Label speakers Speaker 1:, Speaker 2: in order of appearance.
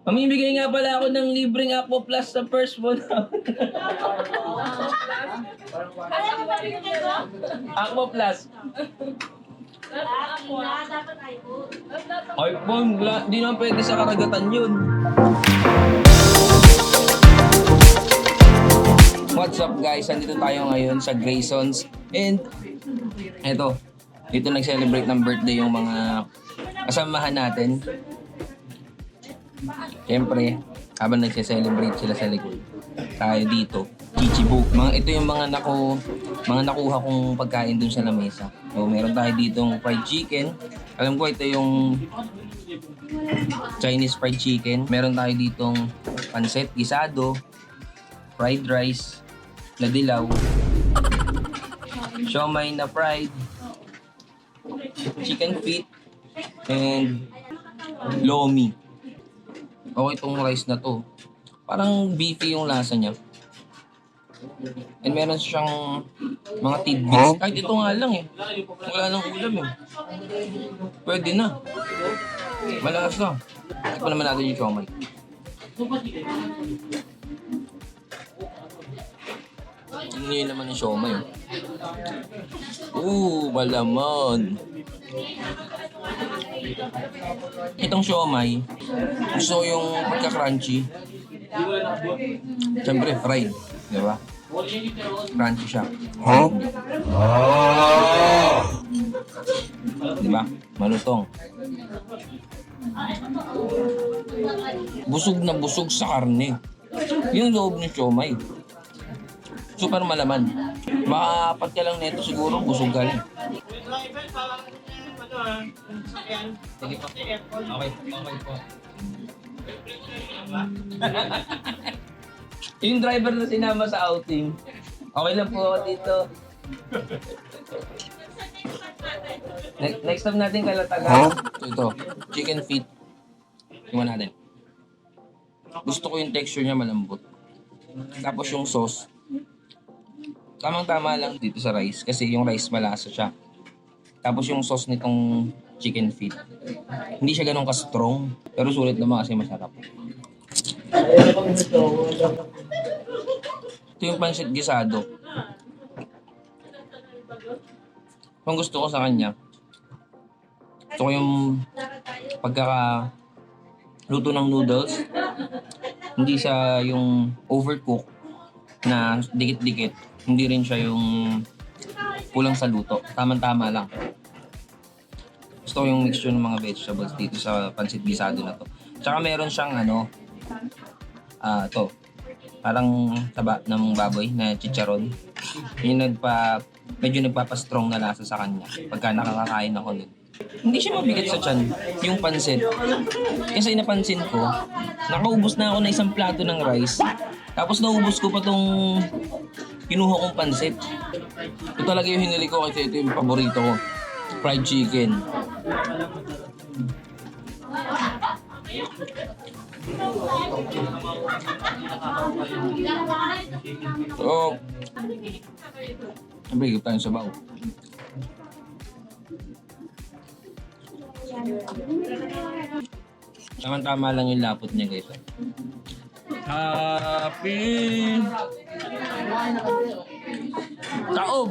Speaker 1: Mamimigay nga pala ako ng libreng Aqua Plus sa first phone. Aqua Plus. iPhone, di naman pwede sa karagatan yun. What's up guys? Andito tayo ngayon sa Graysons. And eto, dito nag-celebrate ng birthday yung mga kasamahan natin. Siyempre, habang nagse-celebrate sila sa likod, tayo dito, chichibo. Ito yung mga nakuha kong pagkain dun sa lamesa. So, meron tayo ditong fried chicken. Alam ko ito yung Chinese fried chicken. Meron tayo ditong pancit, gisado, fried rice, na dilaw, siomai na fried, chicken feet, and lomi. Okay itong rice na to. Parang beefy yung lasa niya. And meron siyang mga tidbits. Kahit ito nga lang eh. Wala nang ulam eh. Pwede na. Malasa. Ito naman natin yung siomai. Hindi naman yung siomai. Malaman. Itong siomai, gusto ko yung pagka-crunchy. Siyempre, fried. Di ba? Crunchy siya. Di ba? Malutong. Busog na busog sa karne. Yung loob ng siomai. Super malaman. Baka apat ka lang nito siguro, busog ka rin. Sige po. Okay po. Yung driver na sinama sa outing, okay lang po ako dito. Next time natin Kalatagan. Ito, chicken feet. Tingnan natin. Gusto ko yung texture niya malambot. Tapos yung sauce. Tamang-tama lang dito sa rice kasi yung rice malasa siya. Tapos yung sauce nitong chicken feet. Hindi siya ganun ka-strong. Pero sulit naman kasi masarap. Ito yung pancit gisado. Kung gusto ko sa kanya, gusto ko yung pagkaka-luto ng noodles. Hindi siya yung overcook na dikit-dikit. Hindi rin siya yung kulang sa luto. Tama-tama lang. Gusto ko yung mixture ng mga vegetables dito sa pancit gisado na to. Tsaka meron siyang to. Parang taba ng baboy na chicharon. Yung medyo nagpapastrong na lasa sa kanya pagka nakakakain ako nun. Hindi siya mabigat sa tiyan, yung pancit. Kasi napansin ko, nakaubos na ako na isang plato ng rice. Tapos naubos ko pa tong kinuha kong pancit. Ito talaga yung hinili ko kasi ito yung paborito ko. Fried chicken. So, nabigay tayong sabaw. Tama-tama lang yung lapot niya guys. Happy Taob!